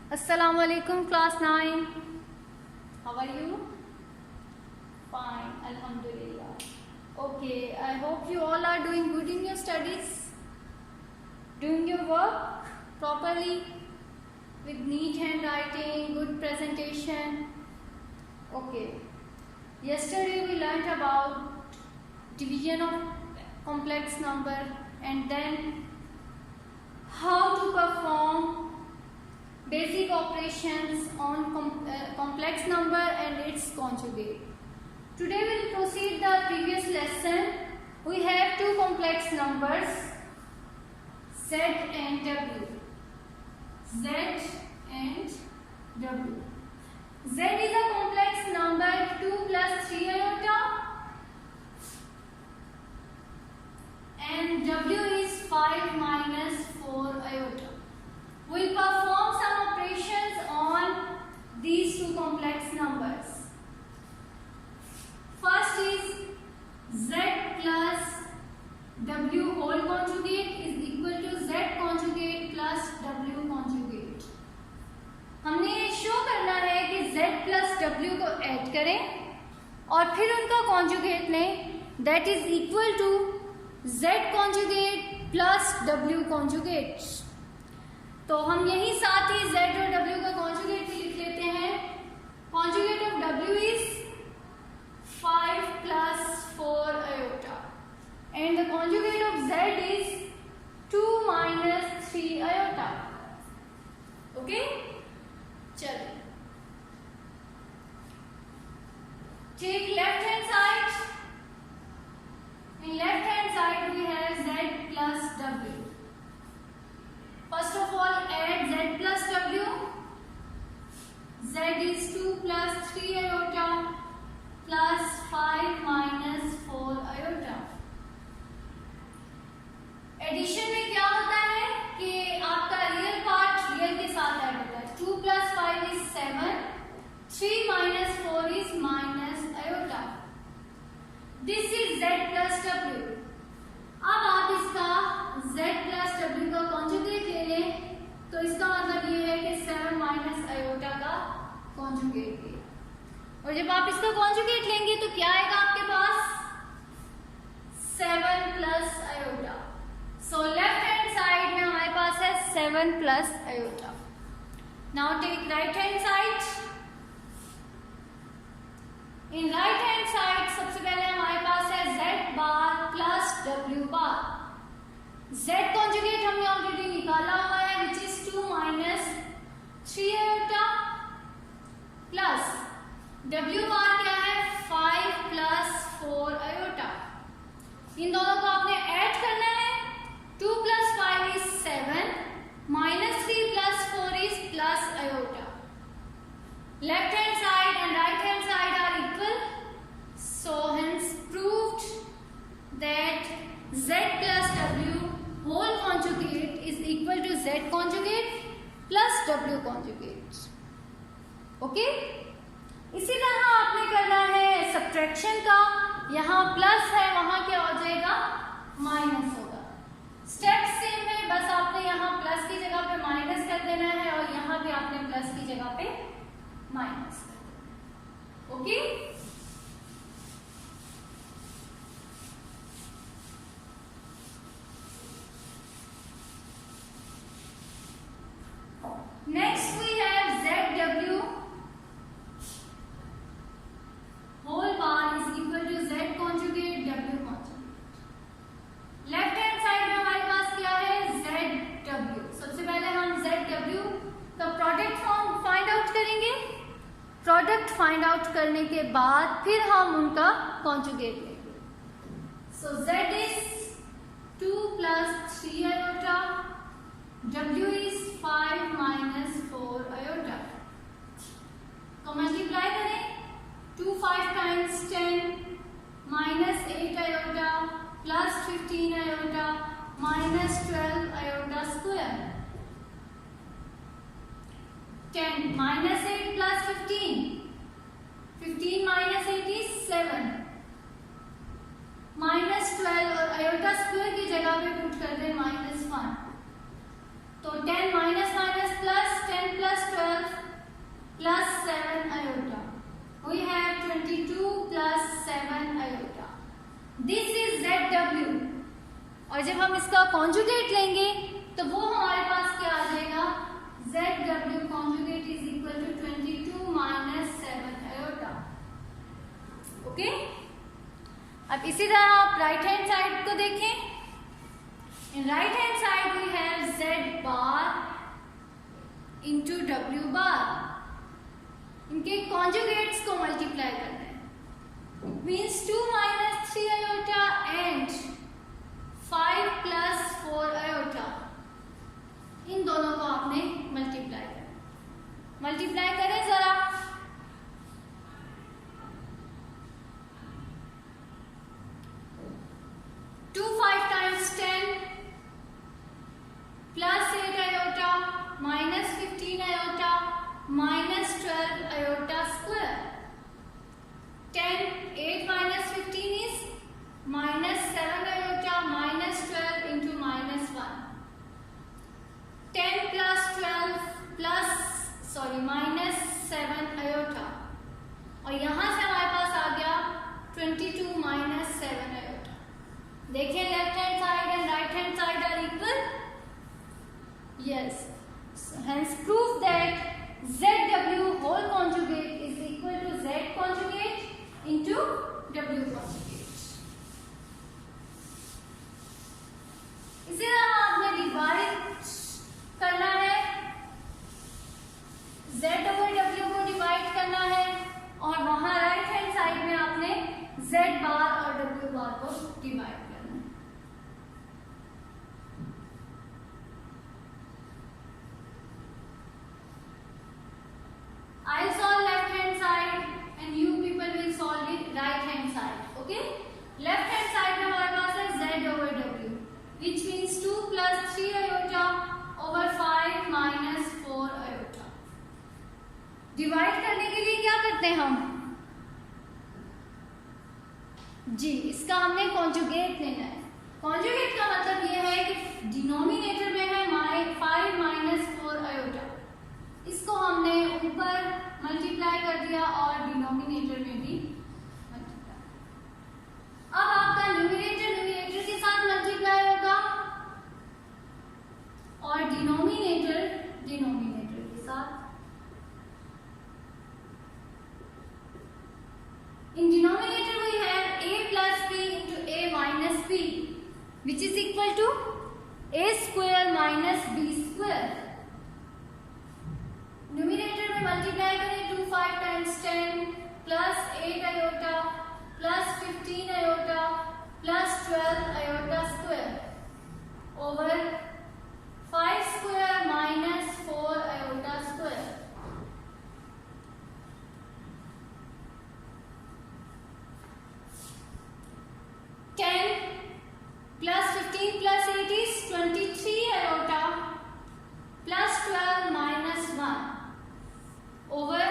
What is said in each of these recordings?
Assalamu alaikum class 9. How are you? Fine, alhamdulillah. Okay, I hope you all are doing good in your studies, doing your work properly with neat handwriting, good presentation. Okay, yesterday we learnt about division of complex number and then how to perform basic operations on complex number and its conjugate. Today we will proceed the previous lesson. We have two complex numbers, Z and W. Z and W. Z is a complex number 2 plus 3 iota and W is 5 minus 4 iota. We will perform some operations on these two complex numbers. First is Z plus W whole conjugate is equal to Z conjugate plus W conjugate. हमने ये show करना है कि Z plus W को add करें और फिर उनका कॉन्जुगेट लें, that is equal to Z conjugate plus W conjugate. तो हम यही साथ ही Z और W का कॉन्जुगेट भी लिख लेते हैं. Conjugate of W is 5 plus 4 iota and the conjugate of Z is 2 minus 3 iota. Okay? चलिए. Take left hand side. In left hand side we have Z plus W. First of all, add Z plus W. Z is 2 plus 3 iota plus 5 minus 4 iota. Addition में क्या होता है कि आपका real part real के साथ add होता है. 2 plus 5 is 7. 3 minus 4 is minus iota. This is Z plus W. अब आप इसका Z plus W का कॉन्जुगेट ले लें तो इसका मतलब ये है कि 7 माइनस आयोटा का कॉन्जुगेट है. और जब आप इसका कॉन्जुगेट लेंगे तो क्या आएगा आपके पास? 7 plus iota. So left hand side में हमारे पास है 7 plus iota. Now take right hand side. In right hand side सबसे पहले हमारे पास है Z bar plus W bar. Z conjugate हमने ऑलरेडी निकाला हुआ है which is 2 minus 3 iota plus W bar क्या है 5 प्लस 4 आयोटा. इन दोनों को आपने ऐड करना है. 2 plus 5 is 7 minus 3 plus 4 is plus iota. Left hand side and right hand side are equal, so hence proved that Z plus W whole conjugate is equal to Z conjugate plus W conjugate. Okay? इसी तरह आपने करना है subtraction का. यहाँ plus है, वहां क्या हो जाएगा? माइनस होगा. स्टेप सेम है, बस आपने यहाँ प्लस की जगह पे माइनस कर देना है और यहाँ भी आपने प्लस की जगह पे minus. Okay? Next we have ZW whole bar is equal to Z conjugate W conjugate. Left hand side में हमारे पास क्या है? ZW. सबसे पहले हम ZW का प्रोडक्ट फॉर्म फाइंड आउट करेंगे. प्रोडक्ट फाइंड आउट करने के बाद फिर हम उनका कॉन्जुगेट लेंगे. सो Z is 2 plus 3 iota. W is 5 minus 4 iota. तो मल्टीप्लाई करें. 2 5 times 10 minus 8 iota plus 15 iota minus 12 iota square. 10 minus 8 plus 15. 15 minus 8 is 7. minus 12 और iota square की जगह पे पुट कर दें minus 1. तो 10 minus minus plus 10 plus 12 plus 7 iota. We have 22 plus 7 iota. This is ZW. और जब हम इसका कॉन्जुगेट लेंगे तो वो हमारे पास क्या आ जाएगा, ZW conjugate is equal to 22 minus 7 iota. Okay, अब इसी तरह आप राइट हैंड साइड को देखें. In right hand side we have Z bar into W bar. इनके कॉन्जुगेट्स को मल्टीप्लाई करना है. It means 2 minus 3 iota and 5 plus 4 iota. इन दोनों को आपने मल्टीप्लाई करें. मल्टीप्लाई करें जरा. Two 5 times 10 plus 8 iota minus 15 iota minus 12 iota square. 10 8 minus 15 is minus 7 iota minus 12 into minus 1. 10 plus 12 plus minus 7 iota. और यहां से हमारे पास आ गया 22 minus 7 iota. देखें left hand side and right hand side are equal. Yes. Hence prove that ZW whole conjugate is equal to Z conjugate into W conjugate. इसी तरह आपने divide करना है. Z over W को डिवाइड करना है और वहां राइट हैंड साइड में आपने Z बार और W बार को डिवाइड करना है. I'll solve left hand side and you people will solve it right hand side. Okay? Left hand side में हमारे पास है Z over W, which means 2 plus 3 iota over 5 minus 4 iota. Divide करने के लिए क्या करते हैं हम जी, इसका हमने कॉन्जुगेट लेना है. कॉन्जुगेट का मतलब यह है कि डिनोमिनेटर में है 5 minus 4 iota. इसको हमने ऊपर मल्टीप्लाई कर दिया और डिनोमिनेटर में भी मल्टीप्लाई. अब आपका न्यूमरेटर के साथ मल्टीप्लाई होगा और डिनोमिनेटर के साथ. In denominator we have a plus b into a minus b, which is equal to a square minus b square. Numerator में मल्टीप्लाई करें 2 5 times 10 plus 8 iota plus 15 iota plus 12 iota square over 5 square minus 4 iota square. Plus 15 plus 8 is 23 iota plus 12 minus 1 over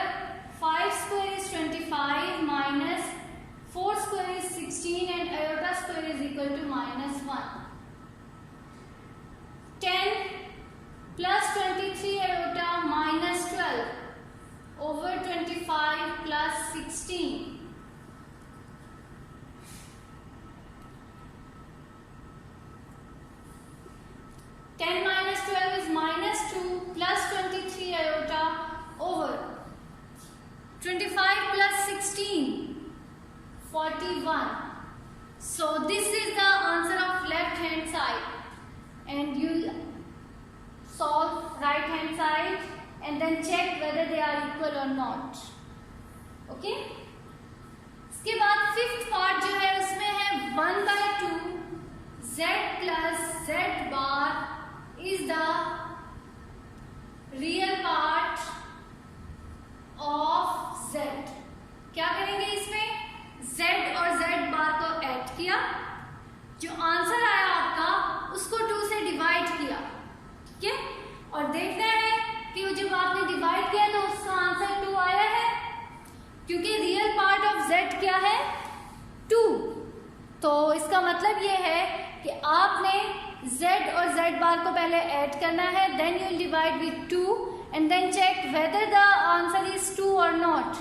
5 square is 25 minus 4 square is 16 and iota square is equal to minus 1. 10 plus 23 iota minus 12 over 25 plus 16. 10 minus 12 is minus 2 plus 23 iota over 25 plus 16, 41. So this is the answer of left hand side, and you solve right hand side and then check whether they are equal or not. Okay? इसके बाद fifth part जो है उसमें है 1/2 Z plus Z bar is the real part of Z. क्या करेंगे इसमें? Z और Z बार को ऐड किया, जो आंसर आया आपका उसको 2 से डिवाइड किया. ठीक है, और देखना है कि जब आपने डिवाइड किया तो उसका आंसर 2 आया है, क्योंकि रियल पार्ट ऑफ Z क्या है? 2. तो इसका मतलब ये है कि आपने Z और Z बार को पहले ऐड करना है, then you will divide with 2 and then check whether the answer is 2 or not.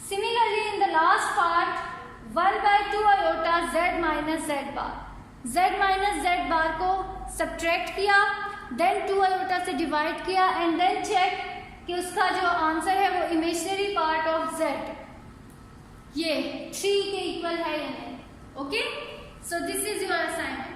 Similarly, in the last part, 1 by 2 iota z minus z bar. Z minus z bar को subtract किया, then 2 iota से divide किया and then check कि उसका जो answer है वो imaginary part of z ये 3 के इक्वल है या नहीं. Okay, so this is your assignment.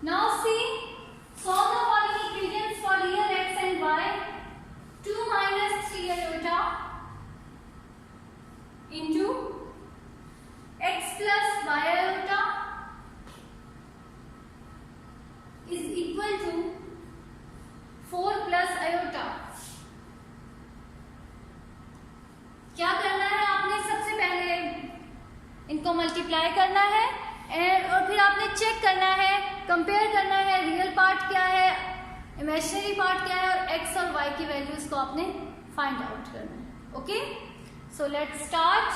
Now see, solve the following equations for real x and y. 2 minus 3 iota into x plus y iota is equal to 4 plus iota. क्या करना है आपने? सबसे पहले इनको मल्टीप्लाई करना है और फिर आपने चेक करना है, कंपेयर करना है, रियल पार्ट क्या है, इमेजिनरी पार्ट क्या है, और एक्स और वाई की वैल्यूज को आपने फाइंड आउट करना है. Okay, so let's start.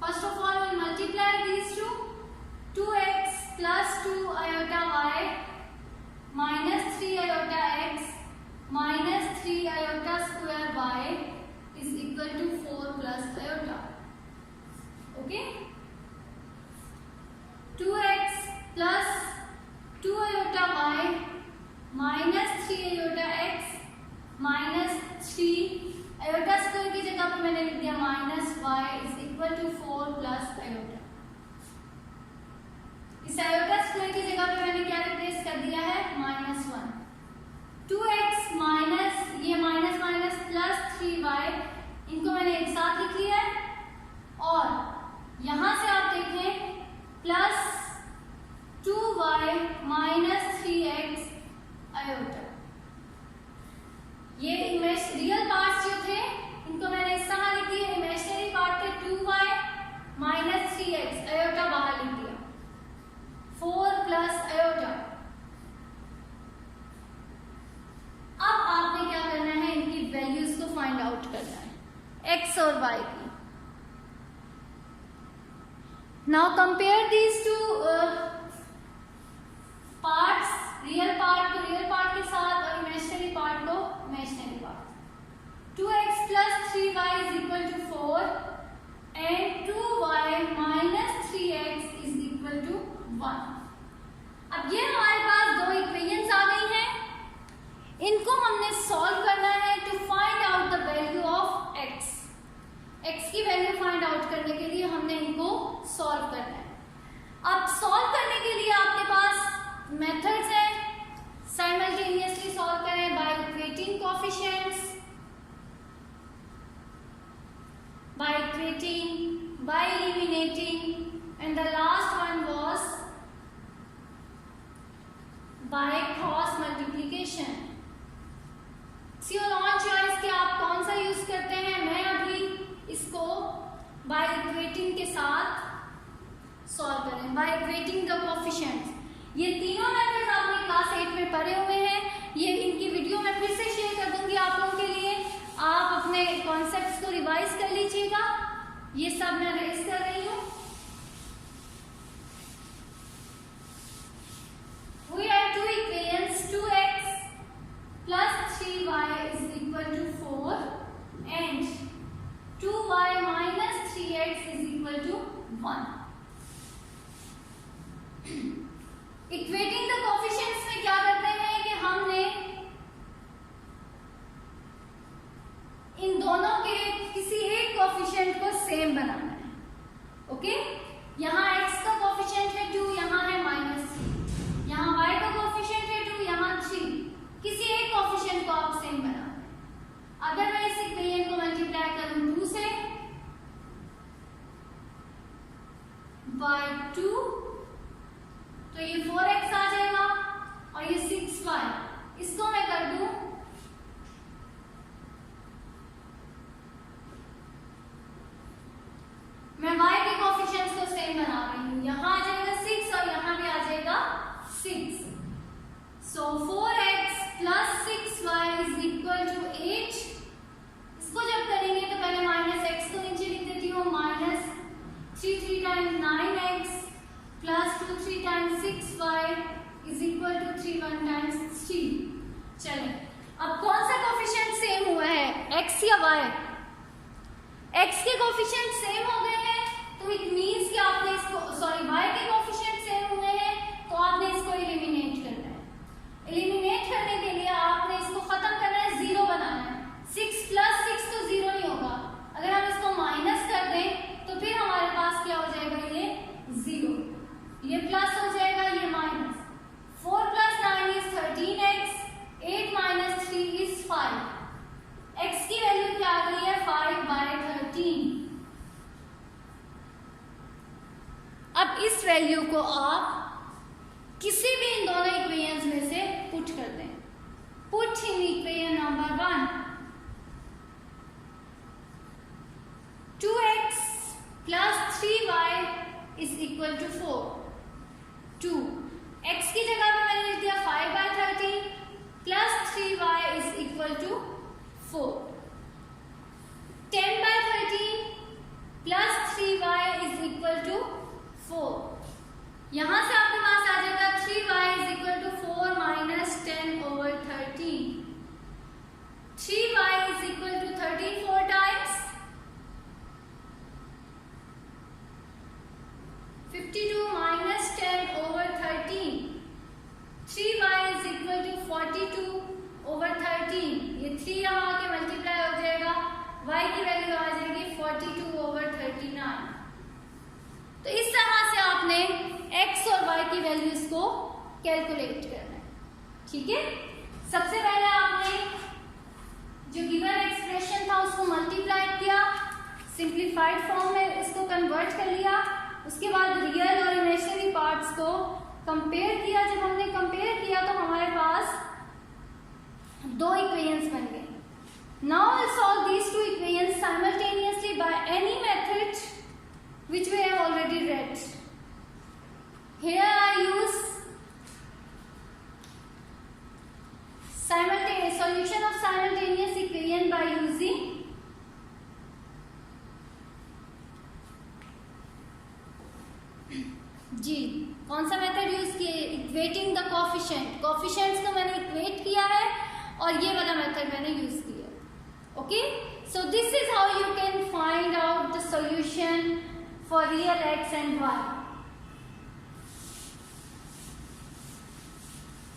First of all we multiply these two. 2x plus 2 iota y minus 3 iota x minus 3 iota square y is equal to 4 plus iota. Okay, 2x plus 2 iota y minus 3 iota x minus 3 iota square की जगह पर मैंने लिख दिया minus y is equal to 4 plus iota. इस iota square की जगह पर मैंने क्या रिप्लेस कर दिया है? -1. 2x माइनस ये माइनस माइनस प्लस 3y, इनको मैंने एक साथ लिख लिया है और यहां से आप देखें plus 2y minus 3x iota. ये रियल पार्ट्स जो थे इनको मैंने इस तरह लिख दिया. इमेजिनरी पार्ट थे 2y माइनस 3x आयोटा बाहर लिख दिया. 4 प्लस आयोटा. अब आपने क्या करना है? इनकी वैल्यूज को फाइंड आउट करना है, x और y की. Now compare these two parts, real part को real part के साथ और imaginary part को imaginary part. 2x plus 3y is equal to 4 and 2y minus 3x is equal to 1. अब ये हमारे पास दो इक्वेशंस आ गई हैं. इनको हमने सॉल्व करना है to find out the value of x. x की वैल्यू फाइंड आउट करने के लिए हमने इनको सॉल्व करना है. अब सॉल्व करने के लिए आपके पास मेथड्स हैं. साइमल्टेनियसली सॉल्व करें by equating coefficients, by equating, by eliminating and the last one was by cross multiplication. It's your own choice कि आप कौन सा यूज करते हैं. मैं अभी इसको बाय इक्वेटिंग के साथ सॉल्व करें, बाय इक्वेटिंग द कोएफिशिएंट्स. ये तीनों मेथड्स आपने क्लास 8 में पढ़े हुए हैं. ये इनकी वीडियो मैं फिर से शेयर कर दूंगी आप लोगों के लिए. आप अपने कॉन्सेप्ट्स को रिवाइज कर लीजिएगा. ये सब मैं रेज कर रही हूँ. We have two equations. 2x plus 3y is equal to 4 and 2y minus 3x is equal to 1. Equating the coefficients में क्या करते हैं कि हमने इन दोनों के किसी एक कोएफिशिएंट को सेम बनाना है. ओके, यहाँ x का कोएफिशिएंट है 2, यहाँ है -3. यहाँ y का कोएफिशिएंट है 2, यहाँ 3. किसी एक कोएफिशिएंट को आप सेम बनाना है. अगर मैं इस इक्वेशन को मल्टीप्लाई करूं 2 से by 2 तो ये 4x आ जाएगा और ये 6y. इसको मैं कर दूं मैं y के कोफिशिएंट्स को सेम बना रही हूँ। यहाँ आ जाएगा 6 और यहाँ भी आ जाएगा 6। So 4x plus 6y is equal to 8। इसको जब करेंगे तो पहले माइनस x को नीचे लिख देती हूँ, minus 3 times 9x plus 2 times 6y is equal to 3 1 times 3। चलिए अब कौन सा कोफिशिएंट सेम हुआ है, x या y? x के कोफिशिएंट सेम हो गए हैं तो इट मींस कि आपने इसको y के कोफिशिएंट सेम हुए हैं तो आपने इसको एलिमिनेट करना है। एलिमिनेट करने के लिए आपने इसको खत्म करना है, 0 बनाना है। 6 प्लस 6 तो 0 नहीं होगा, अगर हम इसको माइनस कर दें तो फिर हमारे पास क्या हो जाएगा, ये 0, ये प्लस हो जाएगा, ये minus. 4 plus 9 is 13x, 8 minus 3 is 5। x की वैल्यू क्या आ गई है, 5/13। अब इस वैल्यू को आप किसी भी इन दोनों इक्वेशंस में से पुट कर दें। Put in equation number 1, 2x plus 3y is equal to 4। 2 x की जगह पे मैंने लिख दिया 5/13 plus 3y is equal to 4। 10/13 plus 3y is equal to 4। यहां से आपके पास आ जाएगा 3y is equal to 4 minus 10/13। 3y is equal to 13 4 times 52 minus 10/13। 3y is equal to 42/13। ये 3 यहाँ आके मल्टीप्लाई हो जाएगा, y की वैल्यू आ जाएगी 42/39। तो इस तरह से आपने x और y की वैल्यूज को कैलकुलेट करना है, ठीक है। सबसे पहले आपने जो गिवन एक्सप्रेशन था उसको मल्टीप्लाई किया, सिंप्लीफाइड फॉर्म में इसको कन्वर्ट कर लिया। उसके बाद रियल और इमेजिनरी पार्ट्स को कंपेयर किया। जब हमने कंपेयर किया तो हमारे पास 2 इक्वेशंस बन गए। Now we'll solve these 2 equations simultaneously by any method which we have already read. Here I use solution of simultaneous equation by using जी कौन सा मेथड यूज किए, इक्वेटिंग द कोफिशिएंट। कोफिशिएंट्स को मैंने इक्वेट किया है और ये वाला मेथड मैंने यूज किया। Okay, so this is how you can find out the solution for real x and y.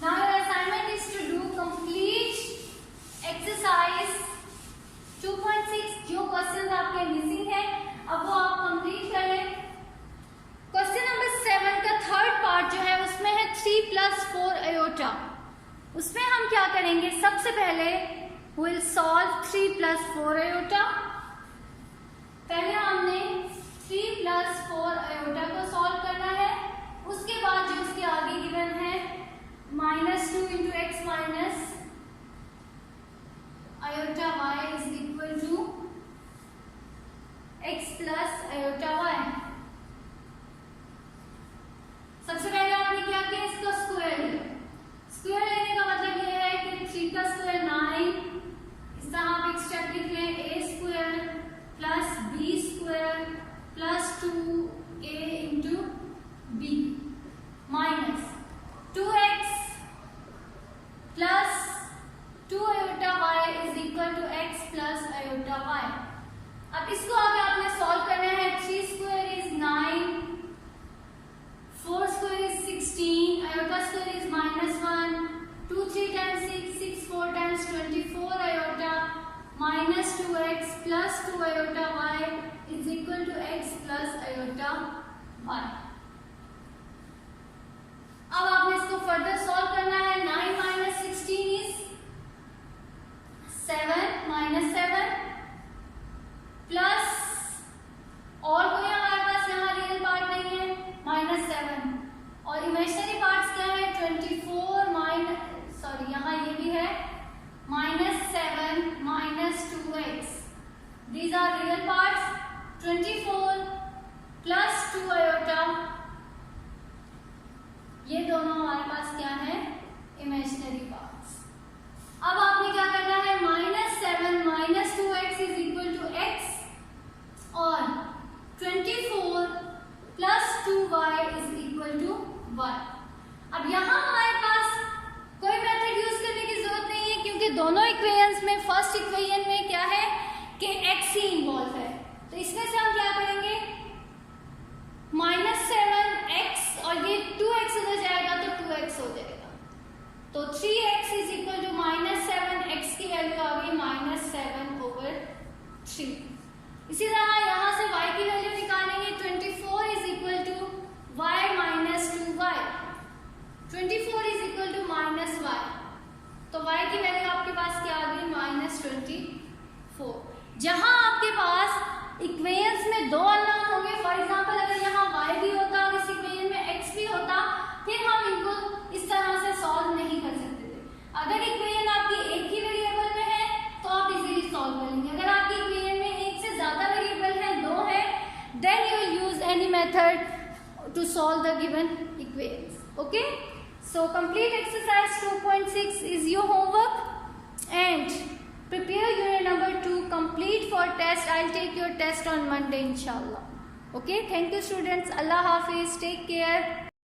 Now your assignment is to do complete exercise 2.6। जो क्वेश्चन आपके मिसिंग है अब वो आप कंप्लीट करें। क्वेश्चन नंबर 7 का थर्ड पार्ट जो है उसमें है 3 + 4 आयोटा। उसमें हम क्या करेंगे, सबसे पहले we'll solve 3 + 4 आयोटा। पहले हमने 3 + 4 आयोटा को सॉल्व करना है। उसके बाद जो उसके आगे गिवन है -2 × x minus iota y is equal to x plus iota y। सबसे पहले हमने क्या किया, इसका स्क्वायर लिया। स्क्वायर लेने का मतलब ये है कि 3 का स्क्वायर 9, आप एक स्टेप लिख लें, a² plus b² plus 2a × b minus 2x plus 2 iota y is equal to x plus iota y। अब इसको आगे आपने सॉल्व करना है। 3² is 9, 4² is 16, iota is -1, 2 3 times 6, 6 4 times 24 iota minus 2x plus 2 iota y is equal to x plus iota y। अब आपने इसको further solve करना है। 9 माइनस 16 इज 7 माइनस 7 प्लस और कोई हमारे पास यहाँ रियल पार्ट नहीं है -7 और इमेजिनरी पार्ट्स क्या है 24 माइनस सॉरी यहाँ ये भी है -7 - 2x। These are real parts 24 plus 2 iota, ये दोनों हमारे पास क्या है, इमेजिनरी पार्ट्स। अब आपने क्या करना है, -7 minus 2x is equal to x और 24 plus 2y is equal to y। अब यहाँ हमारे पास कोई मेथड यूज करने की जरूरत नहीं है, क्योंकि दोनों इक्वेशंस में, फर्स्ट इक्वेशन में क्या है कि x ही इन्वॉल्व है। तो इसमें से हम क्या करेंगे, -7x और ये 2x इधर जाएगा तो 2x हो जाएगा, तो 3x is equal to -7x की वैल्यू आ गई -7/3। इसी तरह यहाँ से y की वैल्यू निकालेंगे, 24 is equal to y minus 2y, 24 is equal to -y, तो y की वैल्यू आपके पास क्या आ गई, -24। जहां आपके पास इक्वेशंस में दो अननोन होंगे, फॉर एग्जांपल अगर यहाँ y भी होता और इस इक्वेशन में x भी होता, फिर हम इनको इस तरह से सॉल्व नहीं कर सकते थे। अगर इक्वेशन आपकी एक ही वेरिएबल में है तो आप इजीली सॉल्व करेंगे, अगर आपकी इक्वेशन में एक से ज्यादा वेरिएबल है, दो है, then you will use any method to solve the given equations. Okay, so complete exercise 2.6 is your homework and prepare unit number 2 complete for test. I'll take your test on Monday inshallah. Okay, thank you students. Allah Hafiz, take care.